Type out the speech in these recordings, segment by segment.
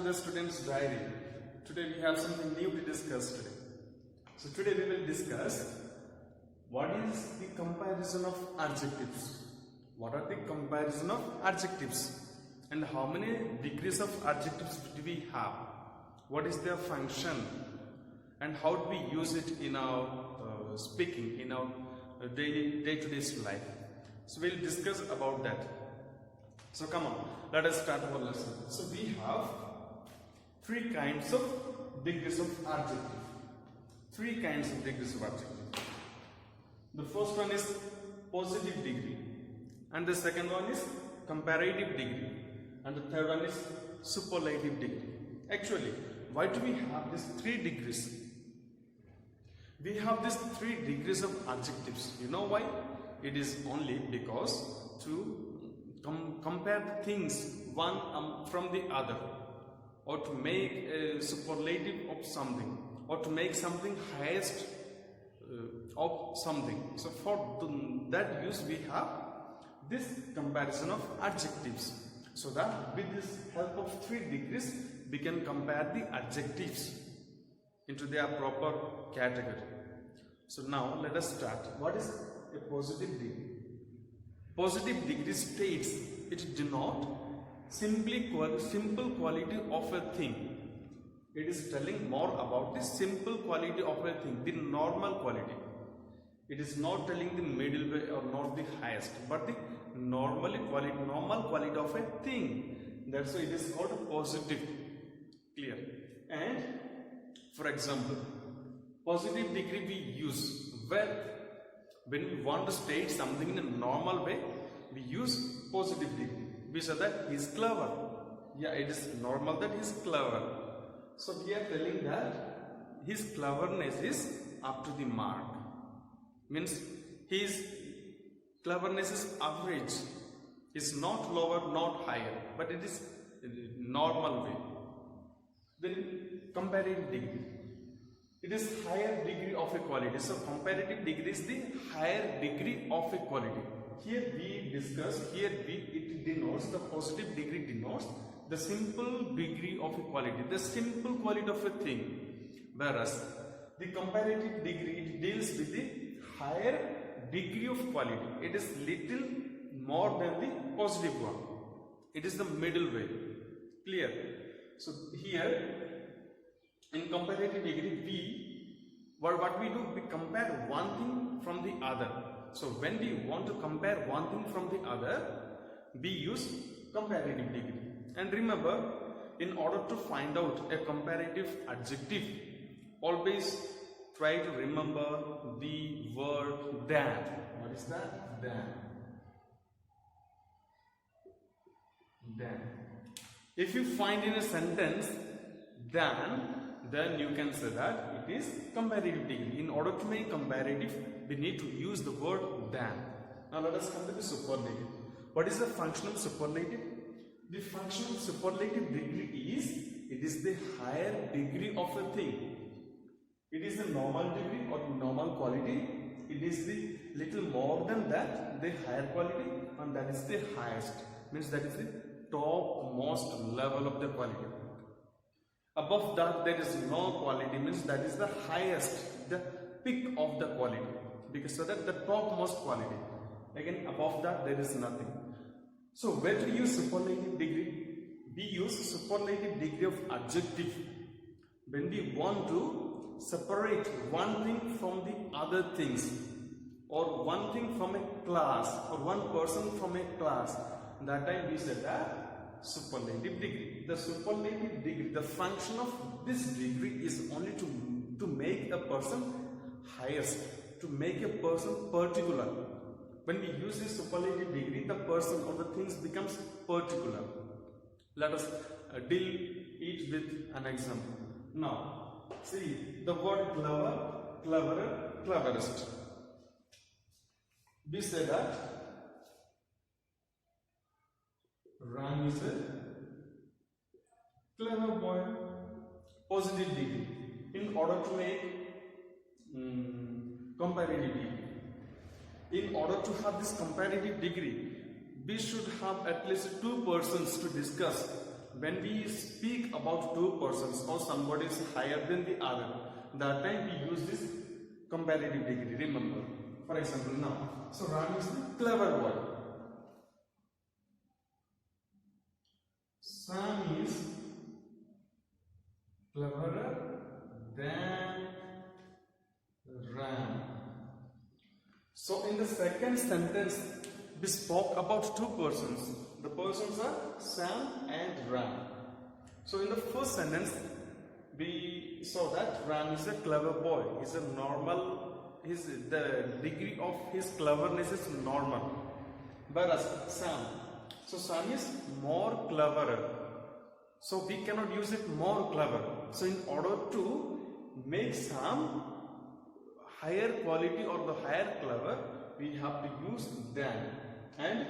the student's diary. Today we have something new to discuss today. So today we will discuss what is the comparison of adjectives. What are the comparison of adjectives and how many degrees of adjectives do we have? What is their function and how do we use it in our speaking, in our day-to-day life? So we'll discuss about that. So come on, let us start our lesson. So we have three kinds of degrees of adjective. Three kinds of degrees of adjective. The first one is positive degree, and the second one is comparative degree, and the third one is superlative degree. Actually, why do we have these three degrees? We have these three degrees of adjectives. You know why? It is only because to compare things one from the other, or to make a superlative of something, or to make something highest of something. So for that use we have this comparison of adjectives, so that with this help of three degrees we can compare the adjectives into their proper category. So now let us start. What is a positive degree? Positive degree states it denotes simple quality of a thing. It is telling more about the simple quality of a thing, the normal quality. It is not telling the middle way or not the highest, but the normal quality of a thing. That's why it is called positive. Clear? And for example, positive degree we use when we want to state something in a normal way. We use positive degree. We say that he is clever. Yeah, it is normal that he is clever. So we are telling that his cleverness is up to the mark. Means his cleverness is average. It's not lower, not higher, but it is normal way. Then comparative degree. It is higher degree of equality. So comparative degree is the higher degree of equality. Here we discuss, it denotes, the positive degree denotes the simple degree of equality, the simple quality of a thing. Whereas the comparative degree, it deals with the higher degree of quality. It is little more than the positive one. It is the middle way. Clear? So here in comparative degree, what we do, we compare one thing from the other. So when we want to compare one thing from the other, we use comparative degree. And remember, in order to find out a comparative adjective, always try to remember the word than. What is that? Than. If you find in a sentence than, then you can say that it is comparative degree. In order to make comparative, we need to use the word than. Now let us come to the superlative. What is the function of superlative? The function of superlative degree is, it is the higher degree of a thing. It is the normal degree or normal quality. It is the little more than that, the higher quality, and that is the highest. Means that is the topmost level of the quality. Above that there is no quality, means that is the highest, the peak of the quality, because so that the topmost quality. Again, above that there is nothing. So where to use superlative degree? We use superlative degree of adjective when we want to separate one thing from the other things, or one thing from a class, or one person from a class. That time we said that superlative degree. The superlative degree, the function of this degree is only to make a person highest, to make a person particular. When we use this superlative degree, the person or the things becomes particular. Let us deal it with an example. Now, see the word clever, cleverer, cleverest. We say that Ram is a clever boy. Positive degree. In order to make comparative degree. In order to have this comparative degree, we should have at least two persons to discuss when we speak about two persons or somebody is higher than the other, that time we use this comparative degree. Remember, for example, now, so Ram is the clever boy. Sam is cleverer than Ram. So in the second sentence, we spoke about two persons. The persons are Sam and Ram. So in the first sentence, we saw that Ram is a clever boy. He's a normal, the degree of his cleverness is normal. Whereas Sam, so Sam is more cleverer. So we cannot use it more clever. So in order to make Sam higher quality or the higher clever, we have to use than, and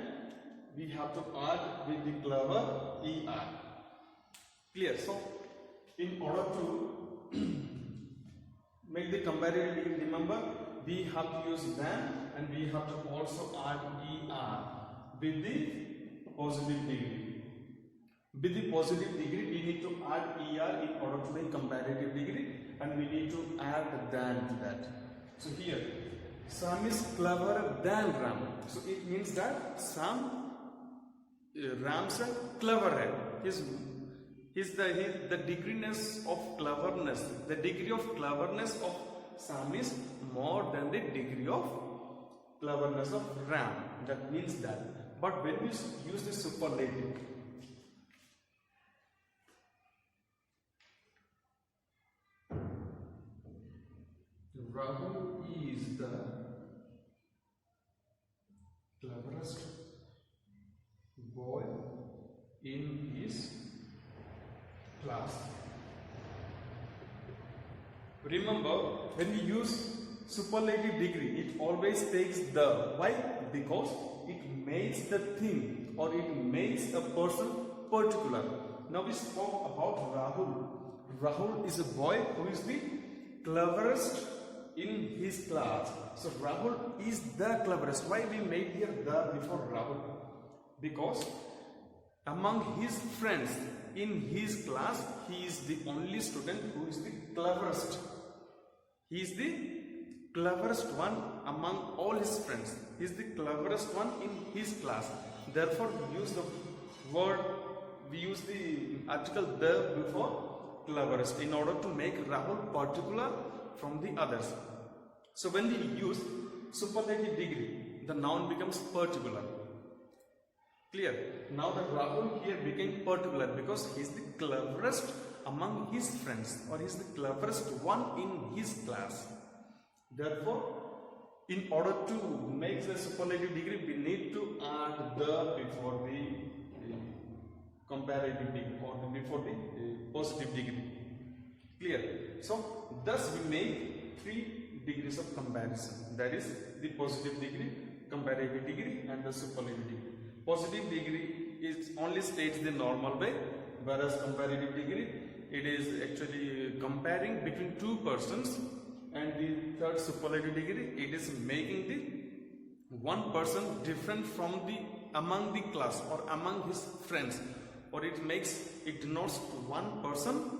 we have to add with the clever er. Clear? So in order to make the comparative degree, remember we have to use than and we have to also add er with the positive degree. With the positive degree, we need to add er in order to make comparative degree, and we need to add than to that. So here, Sam is cleverer than Ram. So it means that Ram's a cleverer. The degreeness of cleverness, the degree of cleverness of Sam is more than the degree of cleverness of Ram. That means that. But when we use the superlative, Rahul is the cleverest boy in his class. Remember, when we use superlative degree, it always takes the. Why? Because it makes the thing or it makes a person particular. Now we spoke about Rahul. Rahul is a boy who is the cleverest in his class. So Rahul is the cleverest. Why we made here the before Rahul? Because among his friends in his class, he is the only student who is the cleverest. He is the cleverest one among all his friends. He is the cleverest one in his class. Therefore, we use the word, we use the article the before cleverest in order to make Rahul particular from the others. So when we use superlative degree, the noun becomes particular. Clear? Now that Rahul here became particular because he is the cleverest among his friends, or he is the cleverest one in his class. Therefore, in order to make the superlative degree, we need to add the before the comparative degree or before the positive degree. Clear? So thus we make 3 degrees of comparison, that is the positive degree, comparative degree and the superlative degree. Positive degree is only states the normal way, whereas comparative degree, it is actually comparing between 2 persons, and the third superlative degree, it is making the one person different from the among the class or among his friends, or it denotes one person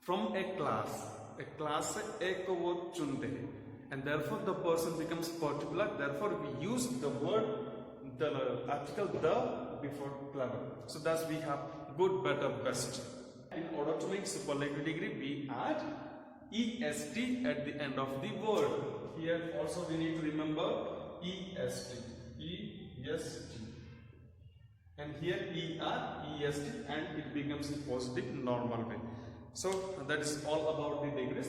from a class ek wo chunte, and therefore the person becomes particular. Therefore we use the word, the article the before clever. So thus we have good, better, best. In order to make superlative degree, we add est at the end of the word. Here also we need to remember est, and here est, and it becomes a positive normal way. So that is all about the degrees,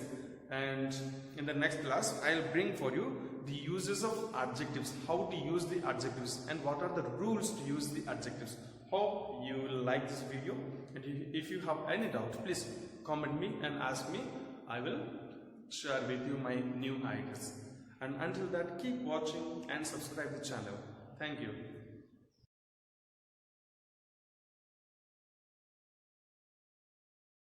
and in the next class I will bring for you the uses of adjectives, how to use the adjectives and what are the rules to use the adjectives. Hope you will like this video, and if you have any doubt, please comment me and ask me. I will share with you my new ideas, and until that, keep watching and subscribe the channel. Thank you.